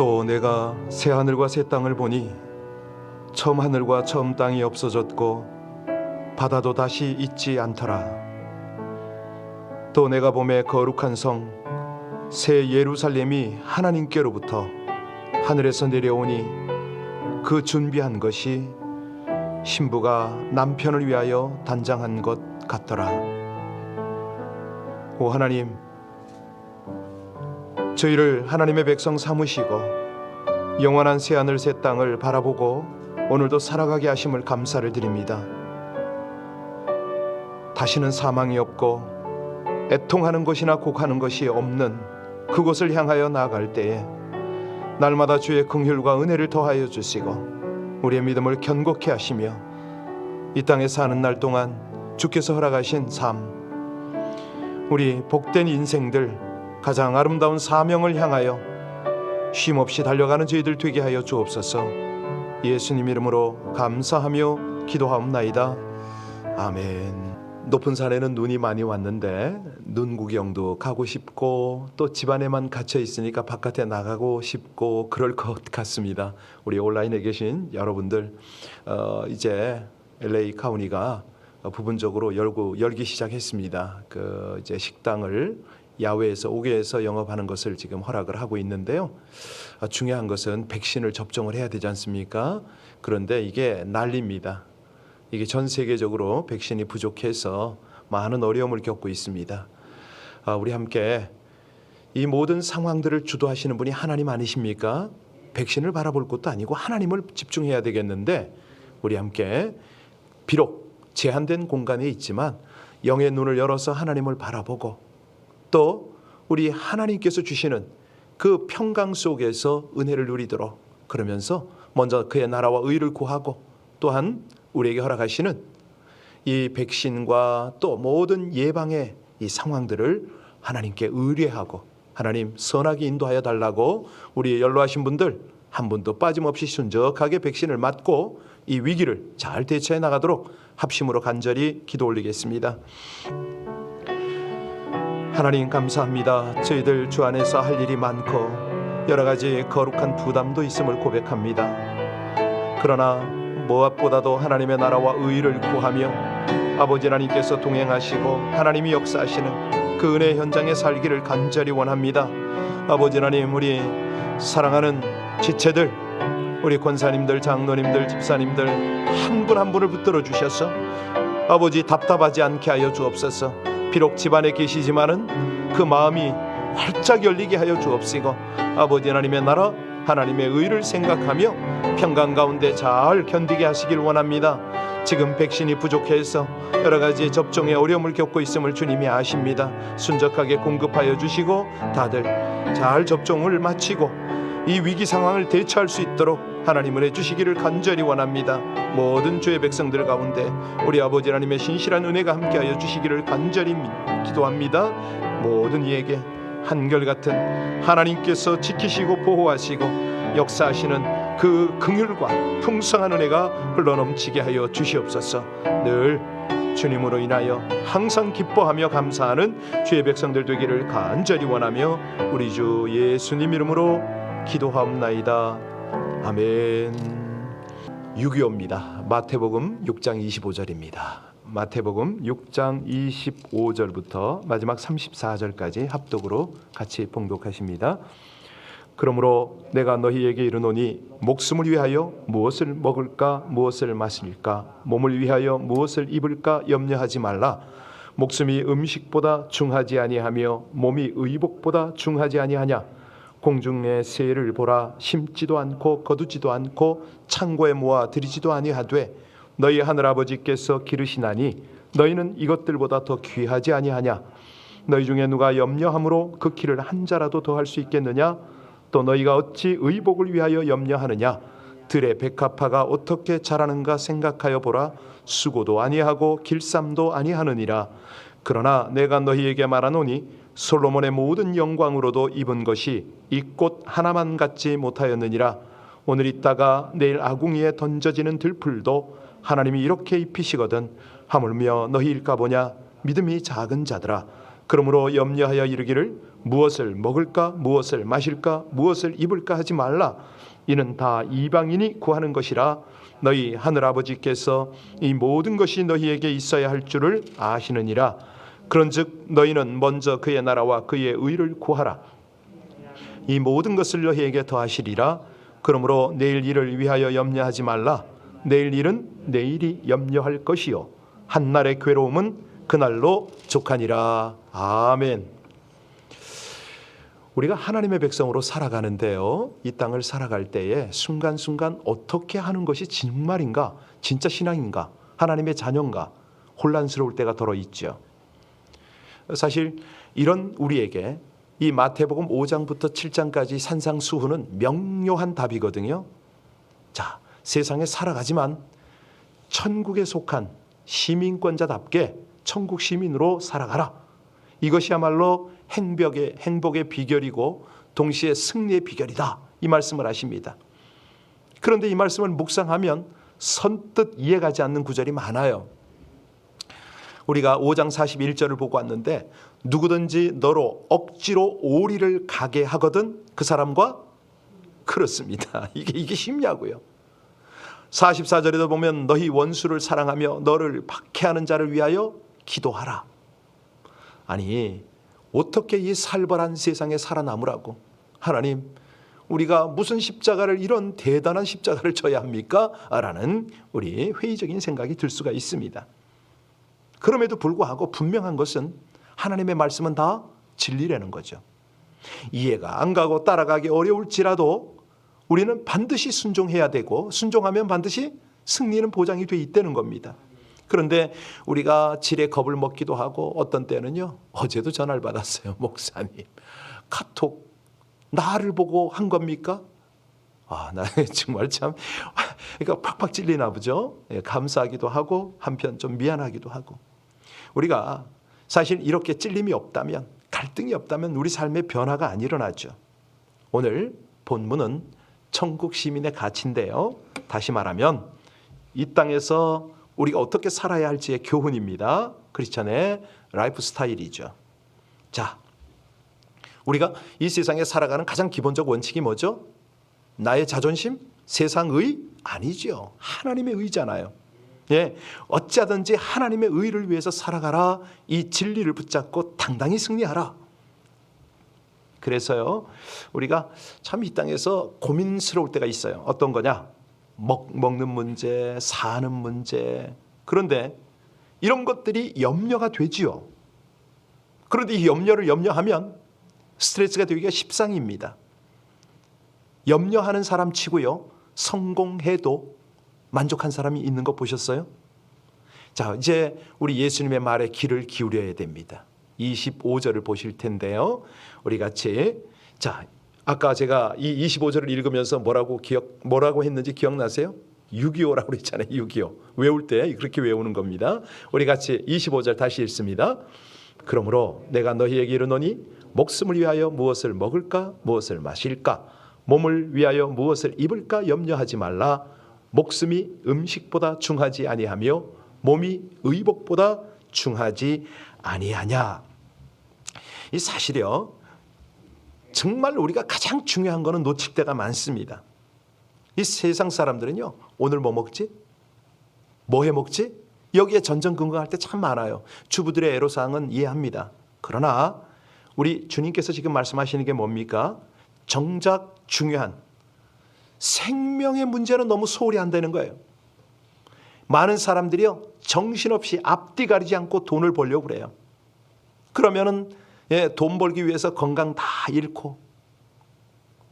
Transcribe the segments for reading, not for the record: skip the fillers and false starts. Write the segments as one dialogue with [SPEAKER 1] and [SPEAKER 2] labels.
[SPEAKER 1] 또 내가 새 하늘과 새 땅을 보니 처음 하늘과 처음 땅이 없어졌고 바다도 다시 있지 않더라. 또 내가 보매 거룩한 성 새 예루살렘이 하나님께로부터 하늘에서 내려오니 그 준비한 것이 신부가 남편을 위하여 단장한 것 같더라. 오 하나님, 저희를 하나님의 백성 삼으시고 영원한 새하늘 새 땅을 바라보고 오늘도 살아가게 하심을 감사를 드립니다. 다시는 사망이 없고 애통하는 것이나 곡하는 것이 없는 그곳을 향하여 나아갈 때에 날마다 주의 긍휼과 은혜를 더하여 주시고 우리의 믿음을 견고케 하시며 이 땅에 사는 날 동안 주께서 허락하신 삶, 우리 복된 인생들 가장 아름다운 사명을 향하여 쉼없이 달려가는 저희들 되게 하여 주옵소서. 예수님 이름으로 감사하며 기도하옵나이다. 아멘. 높은 산에는 눈이 많이 왔는데 눈 구경도 가고 싶고 또 집안에만 갇혀 있으니까 바깥에 나가고 싶고 그럴 것 같습니다. 우리 온라인에 계신 여러분들, 이제 LA 카운티가 부분적으로 열기 시작했습니다. 이제 식당을 야외에서 옥외에서 영업하는 것을 지금 허락을 하고 있는데요. 중요한 것은 백신을 접종을 해야 되지 않습니까? 그런데 이게 난리입니다. 이게 전 세계적으로 백신이 부족해서 많은 어려움을 겪고 있습니다. 우리 함께 이 모든 상황들을 주도하시는 분이 하나님 아니십니까? 백신을 바라볼 것도 아니고 하나님을 집중해야 되겠는데 우리 함께 비록 제한된 공간에 있지만 영의 눈을 열어서 하나님을 바라보고 또 우리 하나님께서 주시는 그 평강 속에서 은혜를 누리도록 그러면서 먼저 그의 나라와 의를 구하고 또한 우리에게 허락하시는 이 백신과 또 모든 예방의 이 상황들을 하나님께 의뢰하고 하나님 선하게 인도하여 달라고 우리 연로하신 분들 한 분도 빠짐없이 순적하게 백신을 맞고 이 위기를 잘 대처해 나가도록 합심으로 간절히 기도 올리겠습니다. 하나님 감사합니다. 저희들 주 안에서 할 일이 많고 여러 가지 거룩한 부담도 있음을 고백합니다. 그러나 무엇보다도 하나님의 나라와 의를 구하며 아버지 하나님께서 동행하시고 하나님이 역사하시는 그 은혜 현장에 살기를 간절히 원합니다. 아버지 하나님, 우리 사랑하는 지체들, 우리 권사님들, 장로님들, 집사님들 한 분 한 분을 붙들어 주셔서 아버지 답답하지 않게 하여 주옵소서. 비록 집안에 계시지만은 그 마음이 활짝 열리게 하여 주옵시고 아버지 하나님의 나라 하나님의 의를 생각하며 평강 가운데 잘 견디게 하시길 원합니다. 지금 백신이 부족해서 여러 가지 접종에 어려움을 겪고 있음을 주님이 아십니다. 순적하게 공급하여 주시고 다들 잘 접종을 마치고 이 위기 상황을 대처할 수 있도록 하나님을 해주시기를 간절히 원합니다. 모든 주의 백성들 가운데 우리 아버지 하나님의 신실한 은혜가 함께하여 주시기를 간절히 기도합니다. 모든 이에게 한결같은 하나님께서 지키시고 보호하시고 역사하시는 그 긍휼과 풍성한 은혜가 흘러넘치게 하여 주시옵소서. 늘 주님으로 인하여 항상 기뻐하며 감사하는 주의 백성들 되기를 간절히 원하며 우리 주 예수님 이름으로 기도하옵나이다. 아멘. 6.25입니다. 마태복음 6장 25절입니다. 마태복음 6장 25절부터 마지막 34절까지 합독으로 같이 봉독하십니다. 그러므로 내가 너희에게 이르노니 목숨을 위하여 무엇을 먹을까 무엇을 마실까 몸을 위하여 무엇을 입을까 염려하지 말라. 목숨이 음식보다 중하지 아니하며 몸이 의복보다 중하지 아니하냐. 공중의 새를 보라. 심지도 않고 거두지도 않고 창고에 모아 들이지도 아니하되 너희 하늘아버지께서 기르시나니 너희는 이것들보다 더 귀하지 아니하냐. 너희 중에 누가 염려함으로 그 키를 한 자라도 더할 수 있겠느냐. 또 너희가 어찌 의복을 위하여 염려하느냐. 들의 백합화가 어떻게 자라는가 생각하여 보라. 수고도 아니하고 길쌈도 아니하느니라. 그러나 내가 너희에게 말하노니 솔로몬의 모든 영광으로도 입은 것이 이 꽃 하나만 같지 못하였느니라. 오늘 있다가 내일 아궁이에 던져지는 들풀도 하나님이 이렇게 입히시거든 하물며 너희일까 보냐. 믿음이 작은 자들아. 그러므로 염려하여 이르기를 무엇을 먹을까, 무엇을 마실까, 무엇을 입을까 하지 말라. 이는 다 이방인이 구하는 것이라. 너희 하늘아버지께서 이 모든 것이 너희에게 있어야 할 줄을 아시느니라. 그런즉 너희는 먼저 그의 나라와 그의 의를 구하라. 이 모든 것을 너희에게 더하시리라. 그러므로 내일 일을 위하여 염려하지 말라. 내일 일은 내일이 염려할 것이요 한날의 괴로움은 그날로 족하니라. 아멘. 우리가 하나님의 백성으로 살아가는데요, 이 땅을 살아갈 때에 순간순간 어떻게 하는 것이 정말인가, 진짜 신앙인가, 하나님의 자녀인가 혼란스러울 때가 더러 있죠. 사실 이런 우리에게 이 마태복음 5장부터 7장까지 산상수훈은 명료한 답이거든요. 자, 세상에 살아가지만 천국에 속한 시민권자답게 천국 시민으로 살아가라. 이것이야말로 행복의 비결이고 동시에 승리의 비결이다. 이 말씀을 하십니다. 그런데 이 말씀을 묵상하면 선뜻 이해가지 않는 구절이 많아요. 우리가 5장 41절을 보고 왔는데 누구든지 너로 억지로 오리를 가게 하거든 그 사람과 그렇습니다. 이게 쉽냐고요. 44절에도 보면 너희 원수를 사랑하며 너를 박해하는 자를 위하여 기도하라. 아니 어떻게 이 살벌한 세상에 살아남으라고, 하나님 우리가 무슨 십자가를, 이런 대단한 십자가를 져야 합니까? 라는 우리 회의적인 생각이 들 수가 있습니다. 그럼에도 불구하고 분명한 것은 하나님의 말씀은 다 진리라는 거죠. 이해가 안 가고 따라가기 어려울지라도 우리는 반드시 순종해야 되고, 순종하면 반드시 승리는 보장이 돼 있다는 겁니다. 그런데 우리가 지레 겁을 먹기도 하고, 어떤 때는요, 어제도 전화를 받았어요. 목사님 카톡 나를 보고 한 겁니까? 나 정말 참 그러니까 팍팍 찔리나 보죠. 감사하기도 하고 한편 좀 미안하기도 하고. 우리가 사실 이렇게 찔림이 없다면, 갈등이 없다면 우리 삶의 변화가 안 일어나죠. 오늘 본문은 천국 시민의 가치인데요, 다시 말하면 이 땅에서 우리가 어떻게 살아야 할지의 교훈입니다. 크리스천의 라이프 스타일이죠. 자, 우리가 이 세상에 살아가는 가장 기본적 원칙이 뭐죠? 나의 자존심? 세상의? 아니죠. 하나님의 의잖아요. 예, 어찌하든지 하나님의 의를 위해서 살아가라. 이 진리를 붙잡고 당당히 승리하라. 그래서요, 우리가 참 이 땅에서 고민스러울 때가 있어요. 어떤 거냐? 먹는 문제, 사는 문제. 그런데 이런 것들이 염려가 되지요. 그런데 이 염려를 염려하면 스트레스가 되기가 십상입니다. 염려하는 사람 치고요, 성공해도 만족한 사람이 있는 거 보셨어요? 자, 이제 우리 예수님의 말에 귀를 기울여야 됩니다. 25절을 보실 텐데요, 우리 같이, 자, 아까 제가 이 25절을 읽으면서 뭐라고 했는지 기억나세요? 6.25라고 그랬잖아요. 6.25 외울 때 그렇게 외우는 겁니다. 우리 같이 25절 다시 읽습니다. 그러므로 내가 너희에게 이르노니 목숨을 위하여 무엇을 먹을까, 무엇을 마실까, 몸을 위하여 무엇을 입을까 염려하지 말라. 목숨이 음식보다 중하지 아니하며 몸이 의복보다 중하지 아니하냐. 이 사실이요, 정말 우리가 가장 중요한 거는 놓칠 때가 많습니다. 이 세상 사람들은요, 오늘 뭐 먹지? 뭐 해 먹지? 여기에 전전긍긍할 때 참 많아요. 주부들의 애로사항은 이해합니다. 그러나 우리 주님께서 지금 말씀하시는 게 뭡니까? 정작 중요한 생명의 문제는 너무 소홀히 한다는 거예요. 많은 사람들이요, 정신없이 앞뒤 가리지 않고 돈을 벌려고 그래요. 그러면은 돈 벌기 위해서 건강 다 잃고,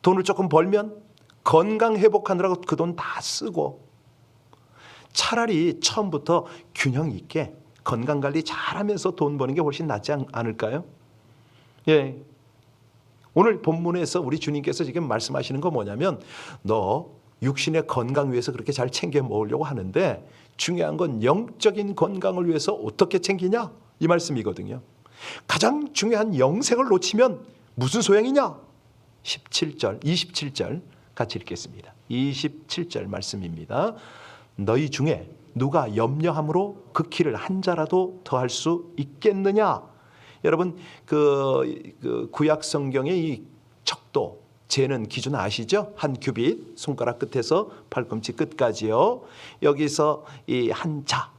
[SPEAKER 1] 돈을 조금 벌면 건강 회복하느라고 그 돈 다 쓰고, 차라리 처음부터 균형 있게 건강관리 잘하면서 돈 버는 게 훨씬 낫지 않을까요? 예. 오늘 본문에서 우리 주님께서 지금 말씀하시는 거 뭐냐면, 너 육신의 건강 위해서 그렇게 잘 챙겨 먹으려고 하는데 중요한 건 영적인 건강을 위해서 어떻게 챙기냐, 이 말씀이거든요. 가장 중요한 영생을 놓치면 무슨 소용이냐? 17절, 27절 같이 읽겠습니다. 27절 말씀입니다. 너희 중에 누가 염려함으로 그 키를 한 자라도 더할 수 있겠느냐? 여러분 그 구약 성경의 이 척도 재는 기준 아시죠? 한 규빗, 손가락 끝에서 팔꿈치 끝까지요. 여기서 이 한 자,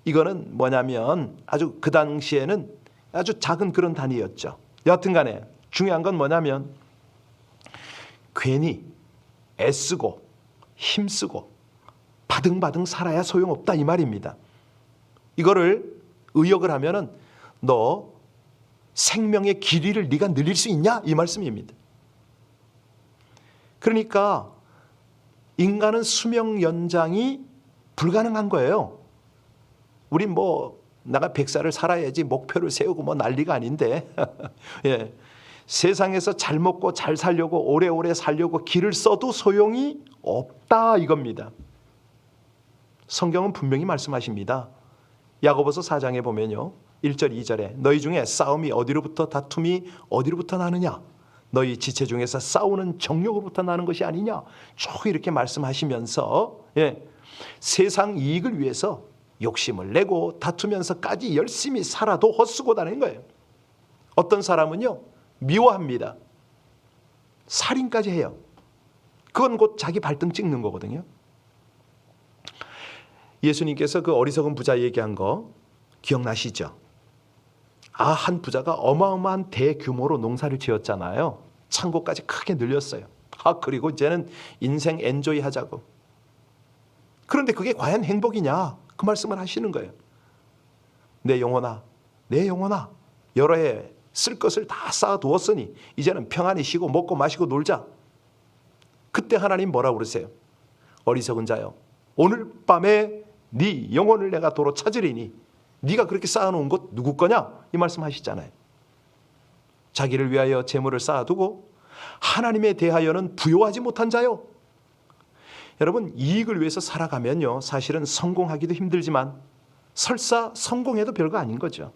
[SPEAKER 1] 이거는 뭐냐면 아주 그 당시에는 아주 작은 그런 단위였죠. 여하튼간에 중요한 건 뭐냐면 괜히 애쓰고 힘쓰고 바등바등 살아야 소용없다 이 말입니다. 이거를 의역을 하면은 너 생명의 길이를 네가 늘릴 수 있냐 이 말씀입니다. 그러니까 인간은 수명 연장이 불가능한 거예요. 우린 뭐 내가 100살을 살아야지 목표를 세우고 뭐 난리가 아닌데 예. 세상에서 잘 먹고 잘 살려고 오래오래 살려고 길을 써도 소용이 없다 이겁니다. 성경은 분명히 말씀하십니다. 야고보서 4장에 보면요 1절 2절에 너희 중에 싸움이 어디로부터 다툼이 어디로부터 나느냐 너희 지체 중에서 싸우는 정욕으로부터 나는 것이 아니냐 쭉 이렇게 말씀하시면서 세상 이익을 위해서 욕심을 내고 다투면서까지 열심히 살아도 헛수고다는 거예요. 어떤 사람은요 미워합니다. 살인까지 해요. 그건 곧 자기 발등 찍는 거거든요. 예수님께서 그 어리석은 부자 얘기한 거 기억나시죠? 한 부자가 어마어마한 대규모로 농사를 지었잖아요. 창고까지 크게 늘렸어요. 그리고 이제는 인생 엔조이 하자고. 그런데 그게 과연 행복이냐? 그 말씀을 하시는 거예요. 내 영혼아, 내 영혼아, 여러 해 쓸 것을 다 쌓아두었으니 이제는 평안히 쉬고 먹고 마시고 놀자. 그때 하나님 뭐라고 그러세요? 어리석은 자여, 오늘 밤에 네 영혼을 내가 도로 찾으리니 네가 그렇게 쌓아놓은 것 누구 거냐? 이 말씀하시잖아요. 자기를 위하여 재물을 쌓아두고 하나님에 대하여는 부요하지 못한 자요. 여러분 이익을 위해서 살아가면요 사실은 성공하기도 힘들지만 설사 성공해도 별거 아닌 거죠.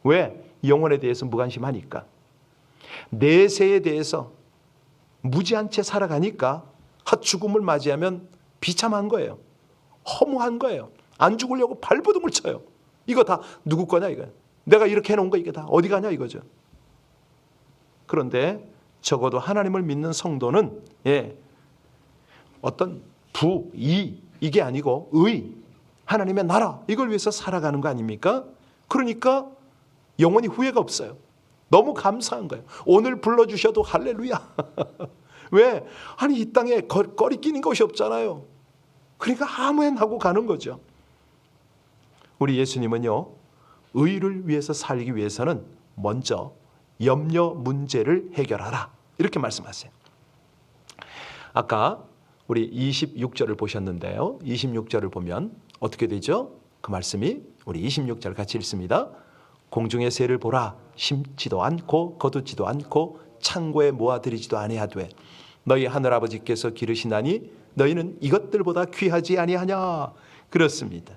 [SPEAKER 1] 왜? 영혼에 대해서 무관심하니까. 내세에 대해서 무지한 채 살아가니까 죽음을 맞이하면 비참한 거예요. 허무한 거예요. 안 죽으려고 발버둥을 쳐요. 이거 다 누구 거냐 이거. 내가 이렇게 해놓은 거 이게 다 어디 가냐 이거죠. 그런데 적어도 하나님을 믿는 성도는 어떤 이게 아니고 의, 하나님의 나라 이걸 위해서 살아가는 거 아닙니까? 그러니까 영원히 후회가 없어요. 너무 감사한 거예요. 오늘 불러주셔도 할렐루야. 왜? 아니 이 땅에 거리 끼는 것이 없잖아요. 그러니까 아멘 하고 가는 거죠. 우리 예수님은요 의를 위해서 살기 위해서는 먼저 염려 문제를 해결하라 이렇게 말씀하세요. 아까 우리 26절을 보셨는데요 26절을 보면 어떻게 되죠? 그 말씀이 우리 26절 같이 읽습니다. 공중의 새를 보라 심지도 않고 거두지도 않고 창고에 모아들이지도 아니하되 너희 하늘아버지께서 기르시나니 너희는 이것들보다 귀하지 아니하냐. 그렇습니다.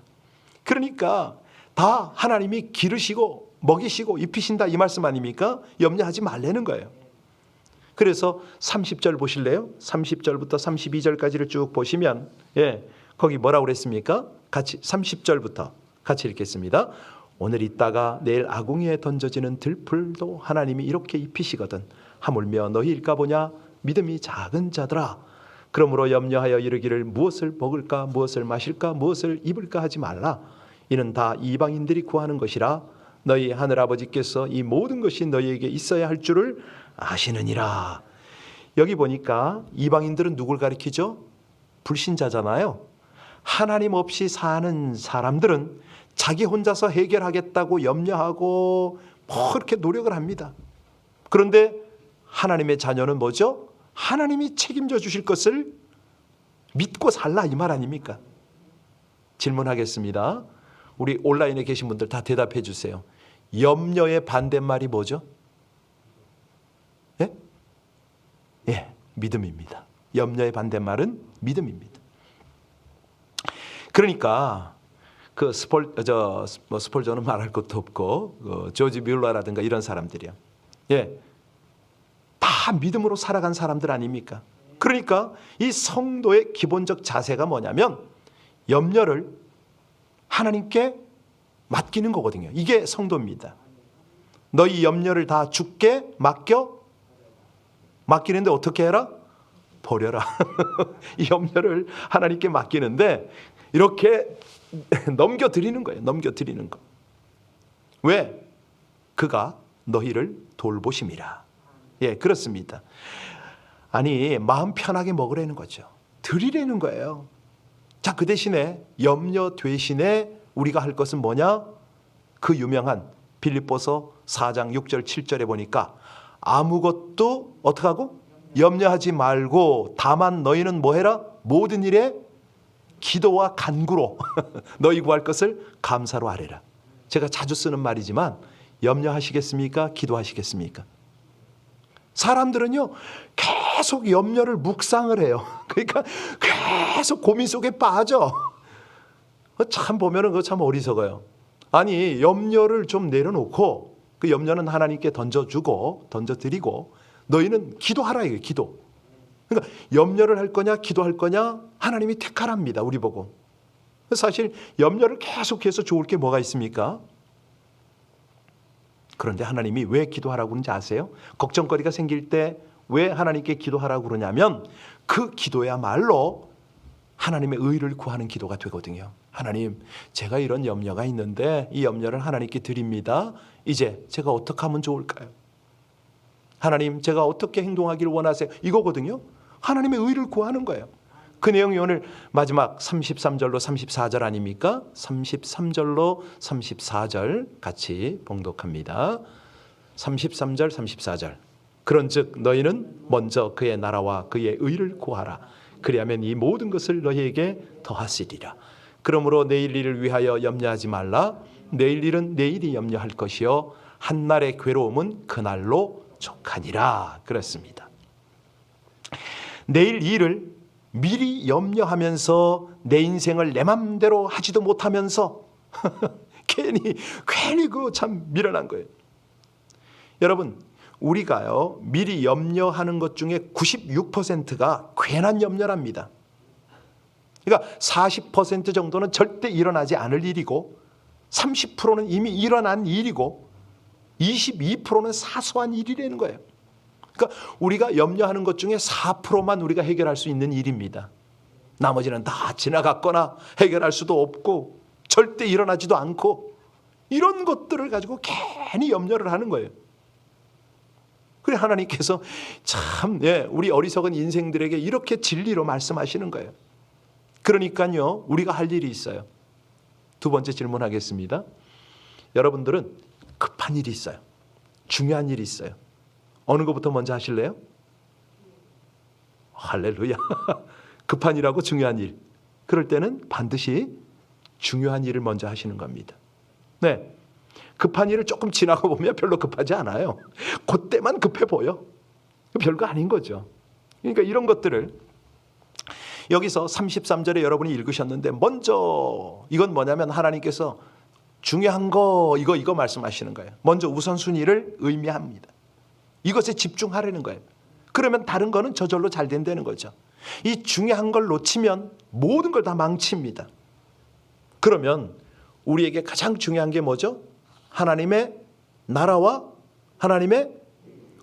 [SPEAKER 1] 그러니까 다 하나님이 기르시고 먹이시고 입히신다 이 말씀 아닙니까? 염려하지 말라는 거예요. 그래서 30절 보실래요? 30절부터 32절까지를 쭉 보시면 거기 뭐라고 그랬습니까? 같이 30절부터 같이 읽겠습니다. 오늘 있다가 내일 아궁이에 던져지는 들풀도 하나님이 이렇게 입히시거든 하물며 너희일까 보냐 믿음이 작은 자들아 그러므로 염려하여 이르기를 무엇을 먹을까 무엇을 마실까 무엇을 입을까 하지 말라 이는 다 이방인들이 구하는 것이라 너희 하늘아버지께서 이 모든 것이 너희에게 있어야 할 줄을 아시느니라. 여기 보니까 이방인들은 누굴 가리키죠? 불신자잖아요. 하나님 없이 사는 사람들은 자기 혼자서 해결하겠다고 염려하고 뭐 그렇게 노력을 합니다. 그런데 하나님의 자녀는 뭐죠? 하나님이 책임져 주실 것을 믿고 살라 이 말 아닙니까? 질문하겠습니다. 우리 온라인에 계신 분들 다 대답해 주세요. 염려의 반대말이 뭐죠? 믿음입니다. 염려의 반대말은 믿음입니다. 그러니까 그 스폴저는 말할 것도 없고 조지 뮬러라든가 이런 사람들이요. 다 믿음으로 살아간 사람들 아닙니까? 그러니까 이 성도의 기본적 자세가 뭐냐면 염려를 하나님께 맡기는 거거든요. 이게 성도입니다. 너희 염려를 다 주께 맡기는데 어떻게 해라? 버려라. 이 염려를 하나님께 맡기는데 이렇게 넘겨드리는 거예요. 넘겨드리는 거. 왜? 그가 너희를 돌보심이라. 예, 그렇습니다. 아니, 마음 편하게 먹으라는 거죠. 드리라는 거예요. 자, 그 대신에 염려 대신에 우리가 할 것은 뭐냐? 그 유명한 빌립보서 4장 6절 7절에 보니까 아무것도 어떻게 하고? 염려하지 말고 다만 너희는 뭐 해라? 모든 일에 기도와 간구로 너희 구할 것을 감사로 아뢰라. 제가 자주 쓰는 말이지만 염려하시겠습니까? 기도하시겠습니까? 사람들은요 계속 염려를 묵상을 해요. 그러니까 계속 고민 속에 빠져. 참 보면은 그거 참 어리석어요. 아니, 염려를 좀 내려놓고 그 염려는 하나님께 던져드리고 너희는 기도하라 이거예요. 기도. 그러니까 염려를 할 거냐 기도할 거냐 하나님이 택하랍니다. 우리 보고. 사실 염려를 계속해서 좋을 게 뭐가 있습니까? 그런데 하나님이 왜 기도하라고 그러는지 아세요? 걱정거리가 생길 때 왜 하나님께 기도하라고 그러냐면 그 기도야말로 하나님의 의를 구하는 기도가 되거든요. 하나님, 제가 이런 염려가 있는데 이 염려를 하나님께 드립니다. 이제 제가 어떻게 하면 좋을까요? 하나님, 제가 어떻게 행동하기를 원하세요? 이거거든요. 하나님의 의를 구하는 거예요. 그 내용이 오늘 마지막 33절로 34절 아닙니까? 33절로 34절 같이 봉독합니다. 33절 34절. 그런즉 너희는 먼저 그의 나라와 그의 의를 구하라. 그리하면 이 모든 것을 너희에게 더하시리라. 그러므로 내일 일을 위하여 염려하지 말라. 내일 일은 내일이 염려할 것이요 한날의 괴로움은 그날로 족하니라. 그렇습니다. 내일 일을 미리 염려하면서 내 인생을 내 맘대로 하지도 못하면서 괜히 그거 참 미련한 거예요. 여러분, 우리가요 미리 염려하는 것 중에 96%가 괜한 염려랍니다. 그러니까 40% 정도는 절대 일어나지 않을 일이고 30%는 이미 일어난 일이고 22%는 사소한 일이라는 거예요. 그러니까 우리가 염려하는 것 중에 4%만 우리가 해결할 수 있는 일입니다. 나머지는 다 지나갔거나 해결할 수도 없고 절대 일어나지도 않고 이런 것들을 가지고 괜히 염려를 하는 거예요. 그래 하나님께서 참 우리 어리석은 인생들에게 이렇게 진리로 말씀하시는 거예요. 그러니까요 우리가 할 일이 있어요. 두 번째 질문하겠습니다. 여러분들은 급한 일이 있어요. 중요한 일이 있어요. 어느 것부터 먼저 하실래요? 할렐루야. 급한 일하고 중요한 일. 그럴 때는 반드시 중요한 일을 먼저 하시는 겁니다. 네. 급한 일을 조금 지나고 보면 별로 급하지 않아요. 그때만 급해 보여. 별거 아닌 거죠. 그러니까 이런 것들을 여기서 33절에 여러분이 읽으셨는데 먼저 이건 뭐냐면 하나님께서 중요한 거 이거 말씀하시는 거예요. 먼저 우선순위를 의미합니다. 이것에 집중하라는 거예요. 그러면 다른 거는 저절로 잘 된다는 거죠. 이 중요한 걸 놓치면 모든 걸 다 망칩니다. 그러면 우리에게 가장 중요한 게 뭐죠? 하나님의 나라와 하나님의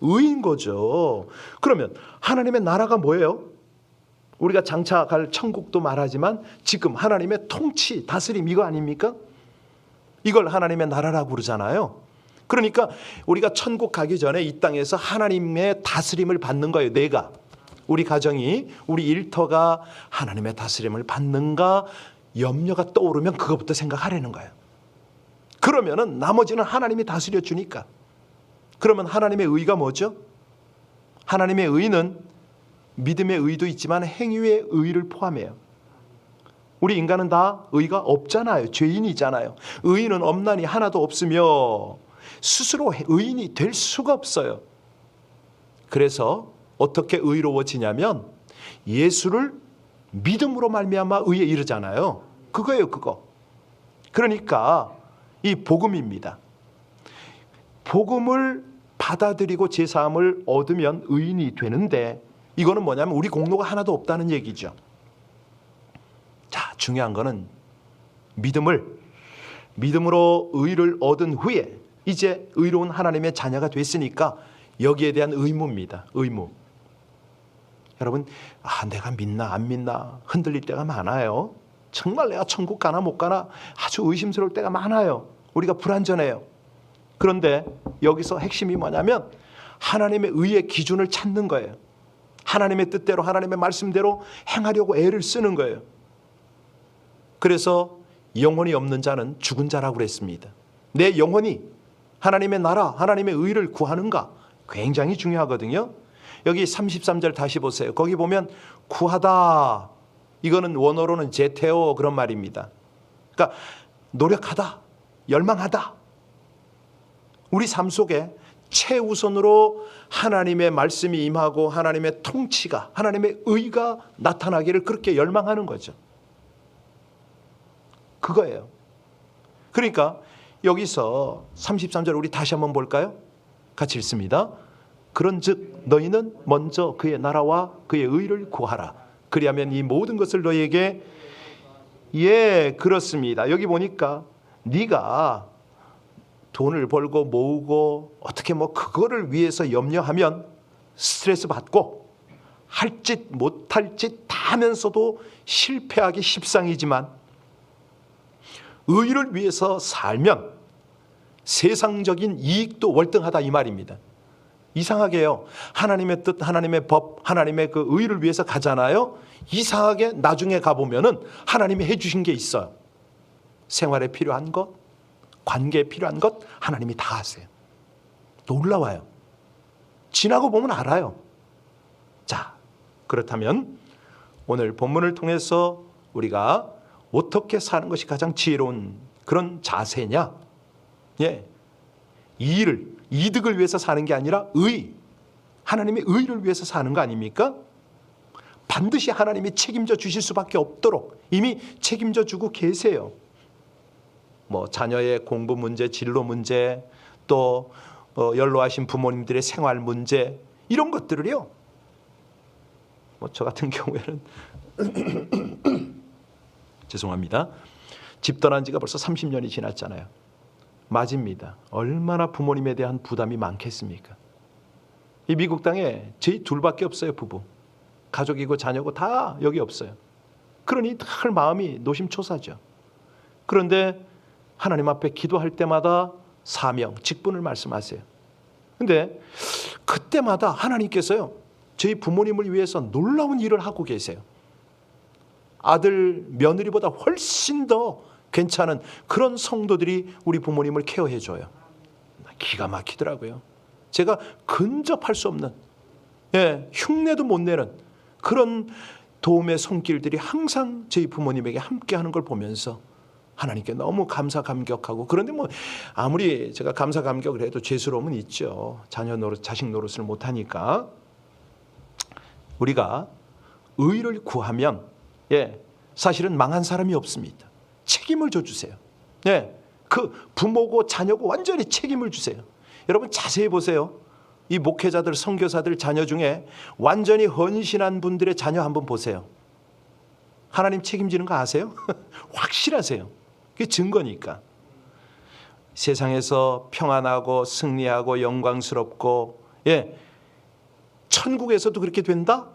[SPEAKER 1] 의인 거죠. 그러면 하나님의 나라가 뭐예요? 우리가 장차 갈 천국도 말하지만 지금 하나님의 통치, 다스림 이거 아닙니까? 이걸 하나님의 나라라고 그러잖아요. 그러니까 우리가 천국 가기 전에 이 땅에서 하나님의 다스림을 받는 거예요. 내가, 우리 가정이, 우리 일터가 하나님의 다스림을 받는가 염려가 떠오르면 그것부터 생각하라는 거예요. 그러면은 나머지는 하나님이 다스려 주니까. 그러면 하나님의 의가 뭐죠? 하나님의 의는 믿음의 의도 있지만 행위의 의를 포함해요. 우리 인간은 다 의가 없잖아요. 죄인이잖아요. 의인은 없나니 하나도 없으며 스스로 의인이 될 수가 없어요. 그래서 어떻게 의로워지냐면 예수를 믿음으로 말미암아 의에 이르잖아요. 그거예요, 그거. 그러니까 이 복음입니다. 복음을 받아들이고 제사함을 얻으면 의인이 되는데 이거는 뭐냐면 우리 공로가 하나도 없다는 얘기죠. 자, 중요한 거는 믿음으로 의를 얻은 후에 이제 의로운 하나님의 자녀가 됐으니까 여기에 대한 의무입니다. 의무. 여러분, 내가 믿나 안 믿나 흔들릴 때가 많아요. 정말 내가 천국 가나 못 가나 아주 의심스러울 때가 많아요. 우리가 불안전해요. 그런데 여기서 핵심이 뭐냐면 하나님의 의의 기준을 찾는 거예요. 하나님의 뜻대로 하나님의 말씀대로 행하려고 애를 쓰는 거예요. 그래서 영혼이 없는 자는 죽은 자라고 그랬습니다. 내 영혼이 하나님의 나라, 하나님의 의를 구하는가 굉장히 중요하거든요. 여기 33절 다시 보세요. 거기 보면 구하다, 이거는 원어로는 제테오 그런 말입니다. 그러니까 노력하다, 열망하다. 우리 삶 속에 최우선으로 하나님의 말씀이 임하고 하나님의 통치가, 하나님의 의가 나타나기를 그렇게 열망하는 거죠. 그거예요. 그러니까 여기서 33절 우리 다시 한번 볼까요? 같이 읽습니다. 그런즉 너희는 먼저 그의 나라와 그의 의를 구하라. 그리하면 이 모든 것을 너희에게 그렇습니다. 여기 보니까 네가 돈을 벌고 모으고 어떻게 그거를 위해서 염려하면 스트레스 받고 할 짓 못할 짓 다 하면서도 실패하기 십상이지만 의를 위해서 살면 세상적인 이익도 월등하다 이 말입니다. 이상하게요. 하나님의 뜻, 하나님의 법, 하나님의 그 의를 위해서 가잖아요. 이상하게 나중에 가보면은 하나님이 해주신 게 있어요. 생활에 필요한 것, 관계에 필요한 것 하나님이 다 하세요. 놀라워요. 지나고 보면 알아요. 자, 그렇다면 오늘 본문을 통해서 우리가 어떻게 사는 것이 가장 지혜로운 그런 자세냐? 이득을 위해서 사는 게 아니라 하나님의 의를 위해서 사는 거 아닙니까? 반드시 하나님이 책임져 주실 수밖에 없도록 이미 책임져 주고 계세요. 자녀의 공부 문제, 진로 문제, 또 연로하신 부모님들의 생활 문제, 이런 것들을요. 저 같은 경우에는 죄송합니다. 집 떠난 지가 벌써 30년이 지났잖아요. 맞습니다. 얼마나 부모님에 대한 부담이 많겠습니까? 이 미국 땅에 저희 둘밖에 없어요. 부부. 가족이고 자녀고 다 여기 없어요. 그러니 늘 마음이 노심초사죠. 그런데 하나님 앞에 기도할 때마다 사명, 직분을 말씀하세요. 근데 그때마다 하나님께서요, 저희 부모님을 위해서 놀라운 일을 하고 계세요. 아들, 며느리보다 훨씬 더 괜찮은 그런 성도들이 우리 부모님을 케어해 줘요. 기가 막히더라고요. 제가 근접할 수 없는, 흉내도 못 내는 그런 도움의 손길들이 항상 저희 부모님에게 함께하는 걸 보면서 하나님께 너무 감사 감격하고, 그런데 아무리 제가 감사 감격을 해도 죄스러움은 있죠. 자녀 노릇, 자식 노릇을 못하니까. 우리가 의를 구하면 사실은 망한 사람이 없습니다. 책임을 져주세요. 그 부모고 자녀고 완전히 책임을 주세요. 여러분 자세히 보세요. 이 목회자들, 선교사들 자녀 중에 완전히 헌신한 분들의 자녀 한번 보세요. 하나님 책임지는 거 아세요? 확실하세요. 그게 증거니까. 세상에서 평안하고 승리하고 영광스럽고 천국에서도 그렇게 된다?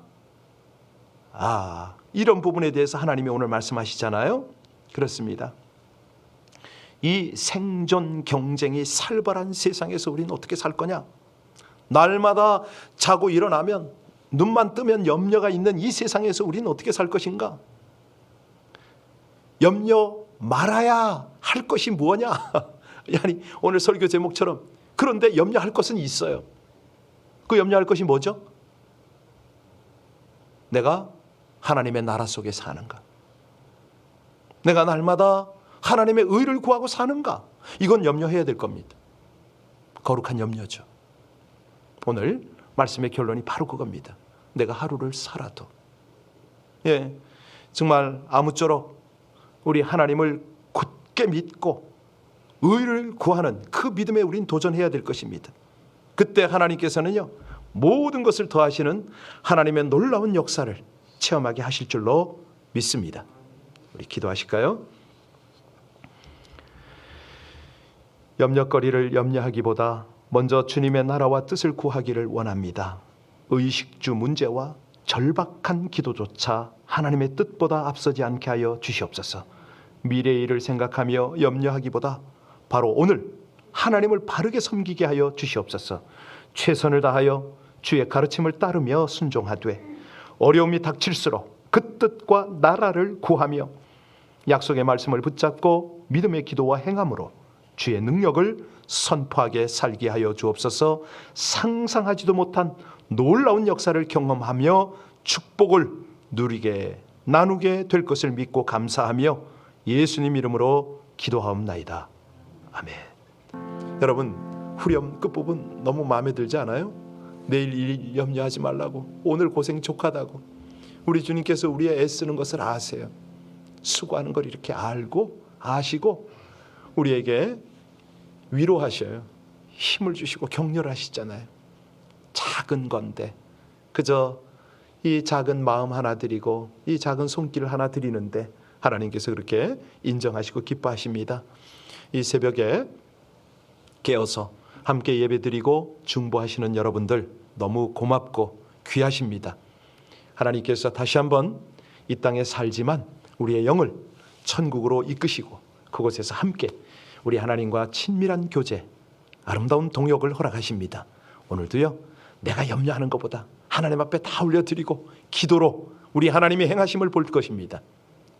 [SPEAKER 1] 이런 부분에 대해서 하나님이 오늘 말씀하시잖아요. 그렇습니다. 이 생존 경쟁이 살벌한 세상에서 우리는 어떻게 살 거냐? 날마다 자고 일어나면 눈만 뜨면 염려가 있는 이 세상에서 우리는 어떻게 살 것인가? 염려 말아야 할 것이 뭐냐? 아니, 오늘 설교 제목처럼 그런데 염려할 것은 있어요. 그 염려할 것이 뭐죠? 내가 하나님의 나라 속에 사는가? 내가 날마다 하나님의 의를 구하고 사는가? 이건 염려해야 될 겁니다. 거룩한 염려죠. 오늘 말씀의 결론이 바로 그겁니다. 내가 하루를 살아도 정말 아무쪼록 우리 하나님을 굳게 믿고 의를 구하는 그 믿음에 우린 도전해야 될 것입니다. 그때 하나님께서는요, 모든 것을 더하시는 하나님의 놀라운 역사를 체험하게 하실 줄로 믿습니다. 우리 기도하실까요? 염려거리를 염려하기보다 먼저 주님의 나라와 뜻을 구하기를 원합니다. 의식주 문제와 절박한 기도조차 하나님의 뜻보다 앞서지 않게 하여 주시옵소서. 미래의 일을 생각하며 염려하기보다 바로 오늘 하나님을 바르게 섬기게 하여 주시옵소서. 최선을 다하여 주의 가르침을 따르며 순종하되 어려움이 닥칠수록 그 뜻과 나라를 구하며 약속의 말씀을 붙잡고 믿음의 기도와 행함으로 주의 능력을 선포하게 살게 하여 주옵소서. 상상하지도 못한 놀라운 역사를 경험하며 축복을 누리게 나누게 될 것을 믿고 감사하며 예수님 이름으로 기도하옵나이다. 아멘. 여러분, 후렴 끝부분 너무 마음에 들지 않아요? 내일 일 염려하지 말라고, 오늘 고생 족하다고. 우리 주님께서 우리의 애쓰는 것을 아세요. 수고하는 걸 이렇게 알고 아시고 우리에게 위로하셔요. 힘을 주시고 격려하시잖아요. 작은 건데 그저 이 작은 마음 하나 드리고 이 작은 손길 하나 드리는데 하나님께서 그렇게 인정하시고 기뻐하십니다. 이 새벽에 깨어서 함께 예배드리고 중보하시는 여러분들 너무 고맙고 귀하십니다. 하나님께서 다시 한번 이 땅에 살지만 우리의 영을 천국으로 이끄시고 그곳에서 함께 우리 하나님과 친밀한 교제, 아름다운 동역을 허락하십니다. 오늘도요, 내가 염려하는 것보다 하나님 앞에 다 올려드리고 기도로 우리 하나님의 행하심을 볼 것입니다.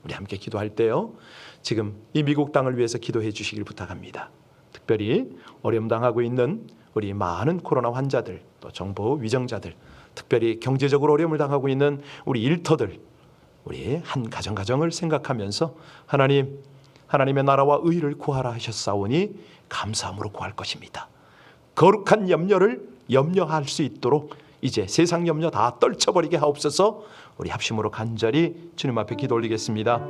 [SPEAKER 1] 우리 함께 기도할 때요, 지금 이 미국 땅을 위해서 기도해 주시길 부탁합니다. 특별히 어려움 당하고 있는 우리 많은 코로나 환자들, 또 정보 위정자들, 특별히 경제적으로 어려움을 당하고 있는 우리 일터들, 우리 한 가정을 생각하면서 하나님의 나라와 의를 구하라 하셨사오니 감사함으로 구할 것입니다. 거룩한 염려를 염려할 수 있도록 이제 세상 염려 다 떨쳐버리게 하옵소서. 우리 합심으로 간절히 주님 앞에 기도 올리겠습니다.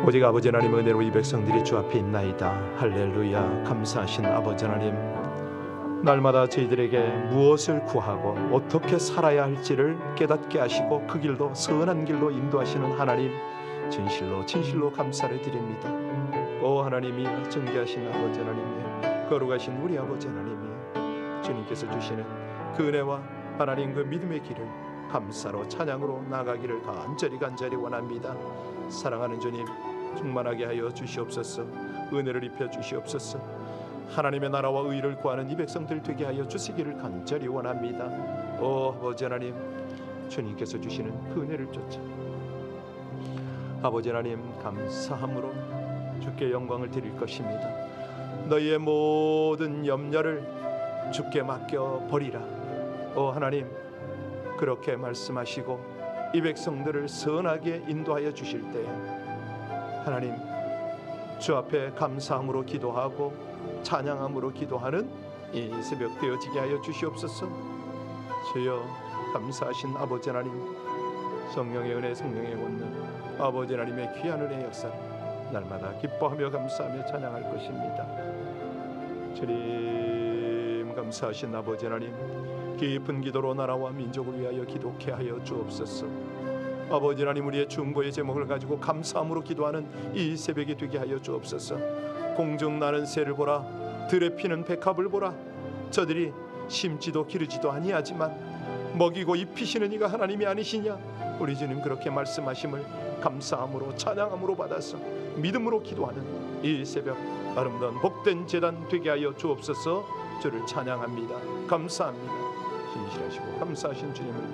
[SPEAKER 1] 오직 아버지 하나님 은혜로 이 백성들이 주 앞에 있나이다. 할렐루야. 감사하신 아버지 하나님, 날마다 저희들에게 무엇을 구하고 어떻게 살아야 할지를 깨닫게 하시고 그 길도 선한 길로 인도하시는 하나님, 진실로 감사를 드립니다. 오 하나님이 정죄하신 아버지 하나님이, 거룩하신 우리 아버지 하나님이 주님께서 주시는 그 은혜와 하나님 그 믿음의 길을 감사로 찬양으로 나가기를 간절히 원합니다. 사랑하는 주님, 충만하게 하여 주시옵소서. 은혜를 입혀 주시옵소서. 하나님의 나라와 의를 구하는 이 백성들 되게 하여 주시기를 간절히 원합니다. 오 아버지 하나님, 주님께서 주시는 그 은혜를 쫓아 아버지 하나님 감사함으로 주께 영광을 드릴 것입니다. 너희의 모든 염려를 주께 맡겨 버리라. 오 하나님, 그렇게 말씀하시고 이 백성들을 선하게 인도하여 주실 때에 하나님, 주 앞에 감사함으로 기도하고 찬양함으로 기도하는 이 새벽 되어지게 하여 주시옵소서. 주여, 감사하신 아버지 하나님, 성령의 은혜, 성령의 권능, 아버지 하나님의 귀한 은혜의 역사를 날마다 기뻐하며 감사하며 찬양할 것입니다. 주님, 감사하신 아버지 하나님, 깊은 기도로 나라와 민족을 위하여 기도케 하여 주옵소서. 아버지 하나님, 우리의 중보의 제목을 가지고 감사함으로 기도하는 이 새벽이 되게 하여 주옵소서. 공중 나는 새를 보라, 들에 피는 백합을 보라. 저들이 심지도 기르지도 아니하지만 먹이고 입히시는 이가 하나님이 아니시냐. 우리 주님 그렇게 말씀하심을 감사함으로 찬양함으로 받아서 믿음으로 기도하는 이 새벽 아름다운 복된 제단 되게 하여 주옵소서. 주를 찬양합니다. 감사합니다. 신실하시고 감사하신 주님을